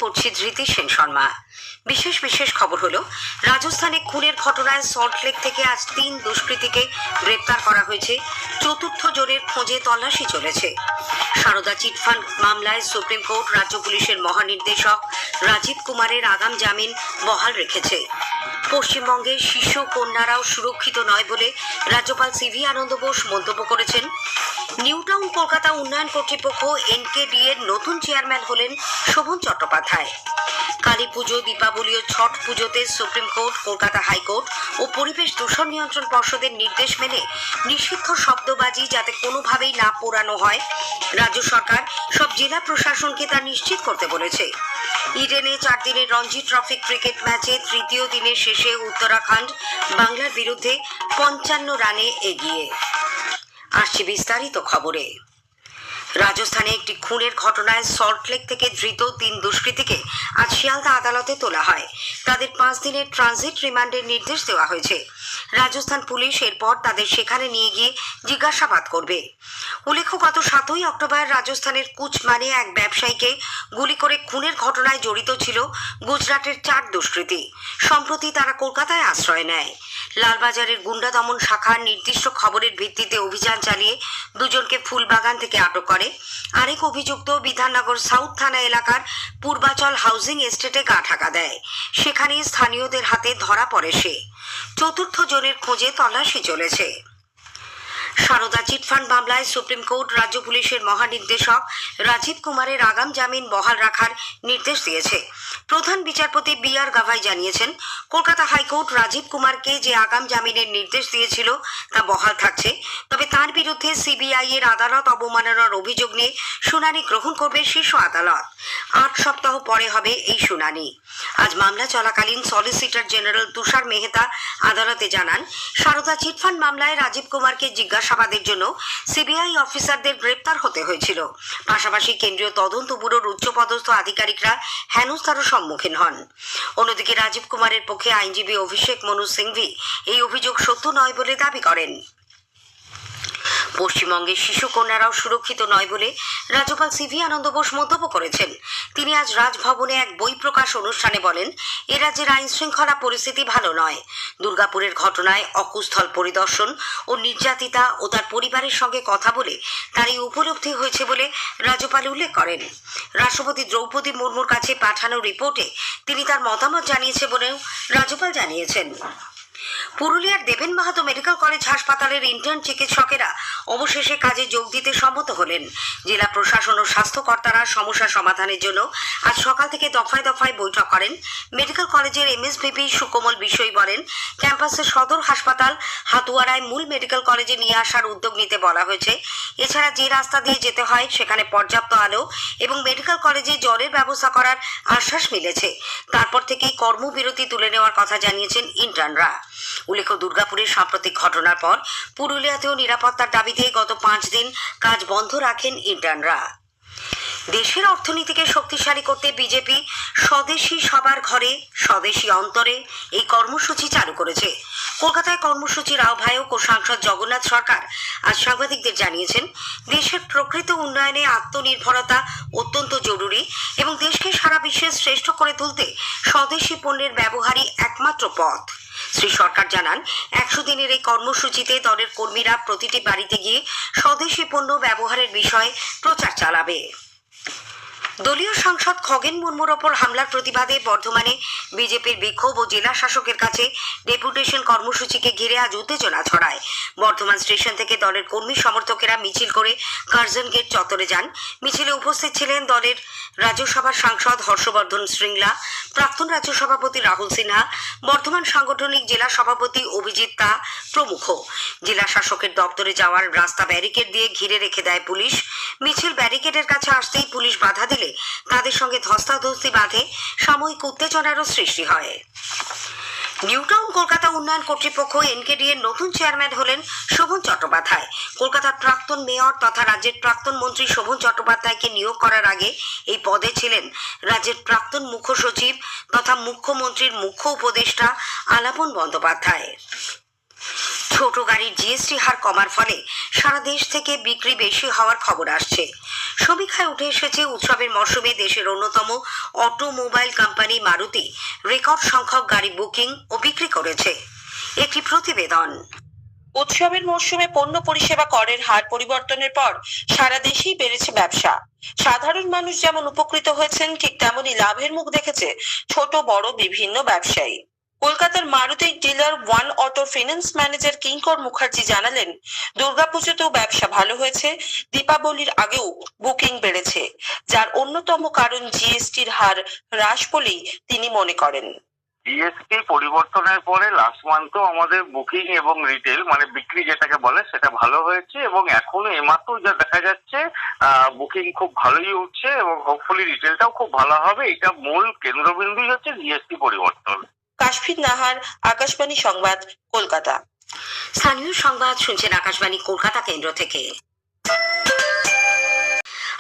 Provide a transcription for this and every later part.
পড়ছি ধৃতি সেন শর্মা। বিশেষ খবর হলো, রাজস্থানে খুনের ঘটনায় সল্টলেক থেকে আজ 3 দুষ্কৃতীকে গ্রেপ্তার করা হয়েছে। চতুর্থ জনের খোঁজে তল্লাশি চলেছে। সারদা চিটফান্ড মামলায় সুপ্রিম কোর্ট রাজ্য পুলিশের মহানির্দেশক রাজীব কুমারের আগাম জামিন বহাল রেখেছে। পশ্চিমবঙ্গের শিশু কন্যারাও সুরক্ষিত নয় বলে রাজ্যপাল সিভি আনন্দ বোস মন্তব্য করেছেন। নিউ টাউন কলকাতা উন্নয়ন কর্তৃপক্ষ এনকেডি এর নতুন চেয়ারম্যান হলেন শোভন চট্টোপাধ্যায়। কালী পুজো, দীপাবলি ও ছট পুজোতে সুপ্রিম কোর্ট, কলকাতা হাইকোর্ট ও পরিবেশ দূষণ নিয়ন্ত্রণ পর্ষদের নির্দেশ মেনে নিষিদ্ধ শব্দবাজি যাতে কোনোভাবেই না পোড়ানো হয়, রাজ্য সরকার সব জেলা প্রশাসনকে তা নিশ্চিত করতে বলেছে। ইডেনে 4 দিনের রঞ্জি ট্রফি ক্রিকেট ম্যাচে তৃতীয় দিনের শেষে উত্তরাখণ্ড বাংলার বিরুদ্ধে 55 রানে এগিয়ে। আসছে বিস্তারিত খবরে। রাজস্থানে একটি খুনের ঘটনায় সল্টলেক থেকে ধৃত 3 দুষ্কৃতীকে আজ শিয়ালদা আদালতে তোলা হয়। তাদের 5 দিনের ট্রানজিট রিমান্ডের নির্দেশ দেওয়া হয়েছে। রাজস্থান পুলিশ এরপর তাদের সেখানে নিয়ে গিয়ে জিজ্ঞাসাবাদ করবে। উল্লেখ্য, গত 7ই অক্টোবর রাজস্থানের কুচমানে এক ব্যবসায়ীকে গুলি করে খুনের ঘটনায় জড়িত ছিল গুজরাটের 4 দুষ্কৃতী। সম্প্রতি তারা কলকাতায় আশ্রয় নেয়। লালবাজারের গুন্ডা দমন শাখার নির্দিষ্ট খবরের ভিত্তিতে অভিযান চালিয়ে 2 জনকে ফুলবাগান থেকে আটক করে। আরেক অভিযুক্ত বিধাননগর সাউথ থানা এলাকার পূর্বাচল হাউজিং এস্টেটে গা ঢাকা দেয়। সেখানে স্থানীয়দের হাতে ধরা পড়ে সে। চতুর্থ জনের খোঁজে তল্লাশি চলেছে। সারদা চিটফান্ড মামলায় সুপ্রিম কোর্ট রাজ্য পুলিশের মহানির্দেশক রাজীব কুমারের আগাম জামিন বহাল রাখার নির্দেশ দিয়েছে। প্রধান বিচারপতি বি.আর. গাভাই জানিয়েছেন, কলকাতা হাইকোর্ট রাজীব কুমারকে যে আগাম জামিনের নির্দেশ দিয়েছিল তা বহাল থাকছে। তবে তার বিরুদ্ধে সিবিআই এর আদালত অবমাননার অভিযোগ নিয়ে শুনানি গ্রহণ করবে শীর্ষ আদালত। 8 সপ্তাহ পরে হবে এই শুনানি। আজ মামলা চলাকালীন সলিসিটর জেনারেল তুষার মেহতা আদালতে জানান, সারদা চিটফান্ড মামলায় রাজীব কুমারকে জিজ্ঞাসাবাদের জন্য সিবিআই অফিসারদের গ্রেপ্তার হতে হয়েছিল। পাশাপাশি কেন্দ্রীয় তদন্ত ব্যুরোর উচ্চপদস্থ আধিকারিকরা হেনস্থারও সম্মুখীন হন। অন্যদিকে রাজীব কুমারের পক্ষে আইনজীবী অভিষেক মনু সিংভি এই অভিযোগ সত্য নয় বলে দাবি করেন। পশ্চিমবঙ্গের শিশু কন্যারাও সুরক্ষিত নয় বলে রাজ্যপাল সিভি আনন্দ বোস মন্তব্য করেছেন। তিনি আজ রাজভবনে এক বই প্রকাশ অনুষ্ঠানে বলেন, এ রাজ্যের আইন শৃঙ্খলা পরিস্থিতি ভালো নয়। দুর্গাপুরের ঘটনায় অকুস্থল পরিদর্শন ও নির্যাতিতা ও তার পরিবারের সঙ্গে কথা বলে তার এই উপলব্ধি হয়েছে বলে রাজ্যপাল উল্লেখ করেন। রাষ্ট্রপতি দ্রৌপদী মুর্মুর কাছে পাঠানো রিপোর্টে তিনি তার মতামত জানিয়েছে বলেও রাজ্যপাল জানিয়েছেন। পুরুলিয়ার দেবেন মাহাতো মেডিকেল কলেজ হাসপাতালের ইন্টার্ন চিকিৎসকেরা অবশেষে কাজে যোগ দিতে সম্মত হলেন। জেলা প্রশাসন ও স্বাস্থ্যকর্তারা সমস্যা সমাধানের জন্য আজ সকাল থেকে দফায় দফায় বৈঠক করেন। মেডিকেল কলেজের এমএসভিপি সুকোমল বিষয় বলেন, ক্যাম্পাসের সদর হাসপাতাল হাতুয়ারায় মূল মেডিকেল কলেজে নিয়ে আসার উদ্যোগ নিতে বলা হয়েছে। এছাড়া যে রাস্তা দিয়ে যেতে হয় সেখানে পর্যাপ্ত আলো এবং মেডিকেল কলেজে জলের ব্যবস্থা করার আশ্বাস মিলেছে। তারপর থেকেই কর্মবিরতি তুলে নেওয়ার কথা জানিয়েছেন ইন্টার্নরা। উল্লেখ্য, দুর্গাপুরের সাম্প্রতিক ঘটনার পর পুরুলিয়াতেও নিরাপত্তার দাবিতে গত 5 দিন কাজ বন্ধ রাখেন ইন্টার্নরা। দেশের অর্থনীতিকে শক্তিশালী করতে বিজেপি স্বদেশী সবার ঘরে স্বদেশী অন্তরে এই কর্মসূচি চালু করেছে। কলকাতায় কর্মসূচির আহ্বায়ক ও সাংসদ জগন্নাথ সরকার আজ সাংবাদিকদের জানিয়েছেন, দেশের প্রকৃত উন্নয়নে আত্মনির্ভরতা অত্যন্ত জরুরি এবং দেশকে সারা বিশ্বে শ্রেষ্ঠ করে তুলতে স্বদেশী পণ্যের ব্যবহারই একমাত্র পথ। শ্রী সরকার জানান, 100 দিনের এই কর্মসূচিতে দলের কর্মীরা প্রতিটি বাড়িতে গিয়ে স্বদেশী পণ্য ব্যবহারের বিষয়ে প্রচার চালাবে। দলীয় সাংসদ খগেন মুর্মুর ওপর হামলার প্রতিবাদে বর্ধমানে বিজেপির বিক্ষোভ ও জেলা শাসকের কাছে ডেপুটেশন কর্মসূচিকে ঘিরে আজ উত্তেজনা ছড়ায়। বর্ধমান স্টেশন থেকে দলের কর্মী সমর্থকেরা মিছিল করে কার্জন গেট চত্বরে যান। মিছিলে উপস্থিত ছিলেন দলের রাজ্যসভার সাংসদ হর্ষবর্ধন শ্রীংলা, প্রাক্তন রাজ্য সভাপতি রাহুল সিনহা, বর্ধমান সাংগঠনিক জেলা সভাপতি অভিজিৎ তা প্রমুখ। জেলা শাসকের দপ্তরে যাওয়ার রাস্তা ব্যারিকেড দিয়ে ঘিরে রেখে দেয় পুলিশ। মিছিল ব্যারিকেডের কাছে আসতেই পুলিশ বাধা দিলে তাদের সঙ্গে ধস্তাধস্তি বাঁধে। সাময়িক উত্তেজনারও সৃষ্টি হয়। নিউ টাউন কলকাতা উন্নয়ন কর্তৃপক্ষ এনকেডি এর নতুন চেয়ারম্যান হলেন শোভন চট্টোপাধ্যায়। কলকাতার প্রাক্তন মেয়র তথা রাজ্যের প্রাক্তন মন্ত্রী শোভন চট্টোপাধ্যায়কে নিয়োগ করার আগে এই পদে ছিলেন রাজ্যের প্রাক্তন মুখ্য সচিব তথা মুখ্যমন্ত্রীর মুখ্য উপদেষ্টা আলাপন বন্দ্যোপাধ্যায়। ছোট গাড়ির জিএসটি হার কমার ফলে সারা দেশ থেকে বিক্রি বেশি হওয়ার খবর আসছে। সমীক্ষায় উঠে এসেছে উৎসবের মরশুমে দেশের অন্যতম অটোমোবাইল কোম্পানি মারুতি রেকর্ড সংখ্যক গাড়ি বুকিং ও বিক্রি করেছে। একটি প্রতিবেদন। উৎসবের মরশুমে পণ্য পরিষেবা করের হার পরিবর্তনের পর সারা দেশেই বেড়েছে ব্যবসা। সাধারণ মানুষ যেমন উপকৃত হয়েছেন, ঠিক তেমনি লাভের মুখ দেখেছে ছোট বড় বিভিন্ন ব্যবসায়ী। কলকাতার Maruti dealer One Auto finance manager Kinkar Mukherjee জানালেন, দুর্গাপুজোতেও ব্যবসা ভালো হয়েছে, দীপাবলির আগেও বুকিং বেড়েছে, যার অন্যতম কারণ জিএসটির হার হ্রাস বলেই তিনি মনে করেন। জিএসটি পরিবর্তনের পরে লাস্ট মান্থও আমাদের বুকিং এবং রিটেল মানে বিক্রি যেটাকে বলে সেটা ভালো হয়েছে, এবং এখনো এমাত্র যা দেখা যাচ্ছে বুকিং খুব ভালোই উঠছে এবং হোপফুলি রিটেলটাও খুব ভালো হবে। এটা মূল কেন্দ্রবিন্দুই হচ্ছে জিএসটি পরিবর্তন। কাশফিন নাহার, আকাশবাণী সংবাদ, কলকাতা। স্থানীয় সংবাদ শুনছেন আকাশবাণী কলকাতা কেন্দ্র থেকে।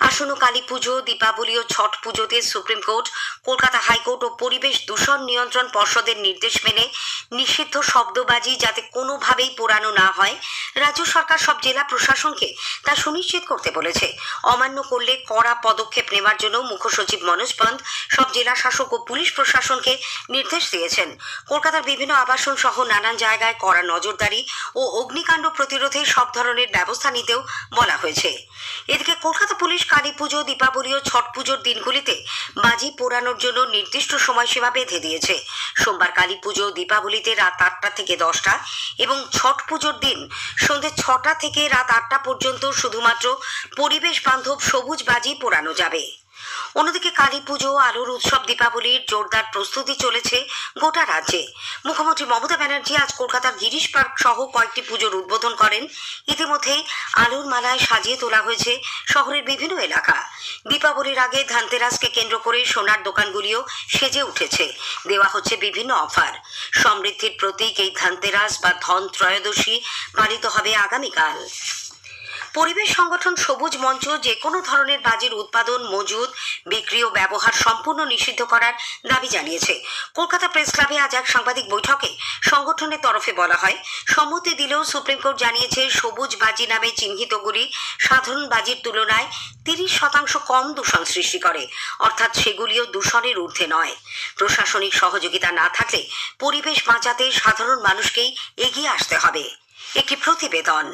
আসন্ন কালী পুজো, দীপাবলি ও ছট পুজোতে সুপ্রিম কোর্ট, কলকাতা হাইকোর্ট ও পরিবেশ দূষণ নিয়ন্ত্রণ পর্ষদের নির্দেশ মেনে নিষিদ্ধ শব্দবাজি যাতে কোনোভাবেই পোড়ানো না হয়, রাজ্য সরকার সব জেলা প্রশাসনকে তা সুনিশ্চিত করতে বলেছে। অমান্য করলে কড়া পদক্ষেপ নেওয়ার জন্য মুখ্যসচিব মনোজ পন্ত সব জেলা শাসক ও পুলিশ প্রশাসনকে নির্দেশ দিয়েছেন। কলকাতার বিভিন্ন আবাসন সহ নানান জায়গায় কড়া নজরদারি ও অগ্নিকাণ্ড প্রতিরোধে সব ধরনের ব্যবস্থা নিতেও বলা হয়েছে। এদিকে কলকাতা পুলিশ কালী পুজো, দীপাবলি ও ছট পুজোর দিনগুলিতে বাজি পোড়ানোর জন্য নির্দিষ্ট সময়সীমা বেঁধে দিয়েছে। সোমবার কালী পুজো, দীপাবলিতে রাত 8টা থেকে 10টা এবং ছট পুজোর দিন সন্ধ্যে 6টা থেকে রাত 8টা পর্যন্ত শুধুমাত্র পরিবেশ বান্ধব সবুজ বাজি পোড়ানো যাবে। অন্যদিকে কালী পুজো, আলোর উৎসব দীপাবলির জোরদার প্রস্তুতি চলেছে গোটা রাজ্যে। মুখ্যমন্ত্রী মমতা ব্যানার্জি আজ কলকাতার গিরিশ পার্ক সহ কয়েকটি পুজোর উদ্বোধন করেন। ইতিমধ্যেই আলোর মালায় সাজিয়ে তোলা হয়েছে শহরের বিভিন্ন এলাকা। দীপাবলির আগে ধনতেরাসকে কেন্দ্র করে সোনার দোকানগুলিও সেজে উঠেছে, দেওয়া হচ্ছে বিভিন্ন অফার। সমৃদ্ধির প্রতীক এই ধনতেরাস বা ধন ত্রয়োদশী পালিত হবে আগামীকাল। পরিবেশ সংগঠন সবুজ মঞ্চ যে কোনো ধরনের বাজির উৎপাদন, মজুত, বিক্রি ও ব্যবহার সম্পূর্ণ নিষিদ্ধ করার দাবি জানিয়েছে। কলকাতা প্রেস ক্লাবে আজ এক সাংবাদিক বৈঠকে সংগঠনের তরফে বলা হয়, সম্মতি দিলেও সুপ্রিম কোর্ট জানিয়েছে সবুজ বাজি নামে চিহ্নিতগুলি সাধারণ বাজির তুলনায় 30% কম দূষণ সৃষ্টি করে, অর্থাৎ সেগুলিও দূষণের ঊর্ধ্বে নয়। প্রশাসনিক সহযোগিতা না থাকলে পরিবেশ বাঁচাতে সাধারণ মানুষকেই এগিয়ে আসতে হবে। একটি প্রতিবেদন।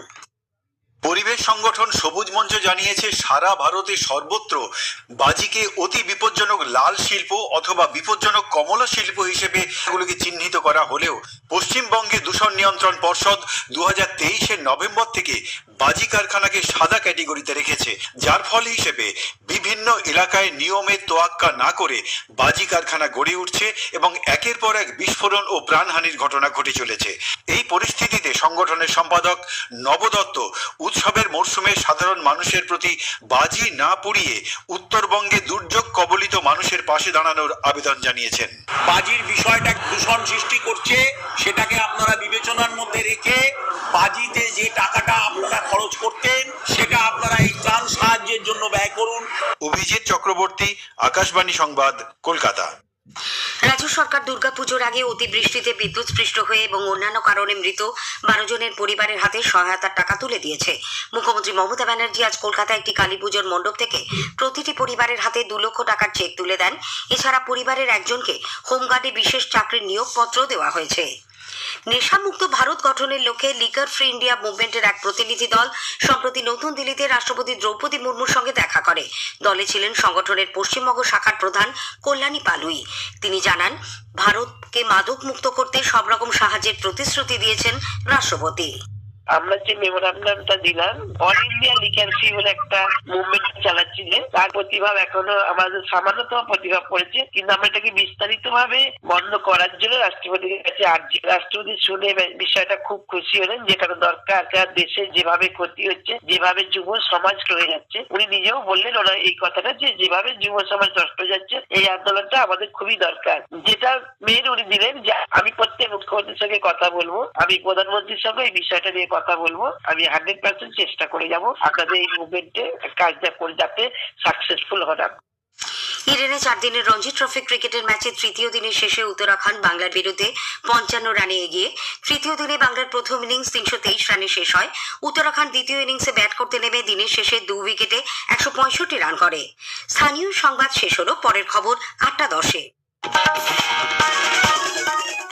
পরিবেশ সংগঠন সবুজ মঞ্চ জানিয়েছে, সারা ভারতে সর্বত্র বাজিকে অতি বিপজ্জনক লাল শিল্প অথবা বিপজ্জনক কমলা শিল্প হিসেবে এগুলোকে চিহ্নিত করা হলেও পশ্চিমবঙ্গে দূষণ নিয়ন্ত্রণ পর্ষদ 2023-এর নভেম্বর থেকে বাজি কারখানাকে সাদা ক্যাটেগরিতে রেখেছে, যার ফল হিসেবে বিভিন্ন এলাকায় নিয়মের তোয়াক্কা না করে বাজি কারখানা গড়ে উঠছে এবং একের পর এক বিস্ফোরণ ও প্রাণহানির ঘটনা ঘটে চলেছে। এই পরিস্থিতিতে সংগঠনের সম্পাদক নব দত্ত উৎসবের মরশুমে সাধারণ মানুষের প্রতি বাজি না পুড়িয়ে উত্তরবঙ্গে দুর্যোগ কবলিত মানুষের পাশে দাঁড়ানোর আবেদন জানিয়েছেন। বাজির বিষয়টা দূষণ সৃষ্টি করছে, সেটাকে আপনারা বিবেচনার মধ্যে রেখে বাজিতে যে টাকাটা আপনারা খরচ করতেন সেটা আপনারা এই ত্রাণ সাহায্যের জন্য ব্যয় করুন। অভিজিৎ চক্রবর্তী, আকাশবাণী সংবাদ, কলকাতা। রাজ্য সরকার দুর্গাপুজোর আগে অতিবৃষ্টিতে বিদ্যুৎস্পৃষ্ট হয়ে এবং অন্যান্য কারণে মৃত 12 জনের পরিবারের হাতে সহায়তার টাকা তুলে দিয়েছে। মুখ্যমন্ত্রী মমতা ব্যানার্জি আজ কলকাতায় একটি কালী পুজোর মণ্ডপ থেকে প্রতিটি পরিবারের হাতে 2 লক্ষ টাকার চেক তুলে দেন। এছাড়া পরিবারের একজনকে হোমগার্ডে বিশেষ চাকরির নিয়োগপত্র দেওয়া হয়েছে। নেশামুক্ত ভারত গঠনের লক্ষ্যে লিকার ফ্রি ইন্ডিয়া মুভমেন্টের এক প্রতিনিধি দল সম্প্রতি নতুন দিল্লিতে রাষ্ট্রপতি দ্রৌপদী মুর্মুর সঙ্গে দেখা করে। দলে ছিলেন সংগঠনের পশ্চিমবঙ্গ শাখার প্রধান কল্যাণী পালুই। তিনি জানান, ভারতকে মাদক মুক্ত করতে সব রকম সাহায্যের প্রতিশ্রুতি দিয়েছেন রাষ্ট্রপতি। আমরা যে মেমোরান্ডামটা দিলাম, অল ইন্ডিয়া লিকার ফ্রি বলে একটা মুভমেন্ট চালাচ্ছি, যে তার প্রতিভাব এখনো আমাদের সামান্যতম প্রতিভাব পড়েছে, কিন্তু আমরা এটাকে বিস্তারিত ভাবে বন্ধ করার জন্য রাষ্ট্রপতির কাছে আর্জি। রাষ্ট্রপতি শুনে বিষয়টা খুব খুশি হলেন, যেটা দরকার। দেশে যেভাবে ক্ষতি হচ্ছে, যেভাবে যুব সমাজ রয়ে যাচ্ছে, উনি নিজেও বললেন ওরা এই কথাটা, যে যেভাবে যুব সমাজ নষ্ট হয়ে যাচ্ছে এই আন্দোলনটা আমাদের খুবই দরকার। যেটা মেন উনি দিলেন যে আমি প্রত্যেক মুখ্যমন্ত্রীর সঙ্গে কথা বলবো, আমি প্রধানমন্ত্রীর সঙ্গে এই বিষয়টা নিয়ে কথা বলবো, আমি 100% চেষ্টা করে যাব আপনাদের এই মুভমেন্টে কাজটা করে যাতে সাকসেসফুল হন। ইডেনে 4 দিনের রঞ্জি ট্রফি ক্রিকেটের ম্যাচে তৃতীয় দিনের শেষে উত্তরাখণ্ড বাংলার বিরুদ্ধে 55 রানে এগিয়ে তৃতীয় দিনে বাংলার প্রথম ইনিংস 323 রানে শেষ হয়। উত্তরাখণ্ড দ্বিতীয় ইনিংসে ব্যাট করতে নেমে দিনের শেষে 2 উইকেটে 165 রান করে। স্থানীয় সংবাদ শেষ হলো। পরের খবর 8টা 10-এ।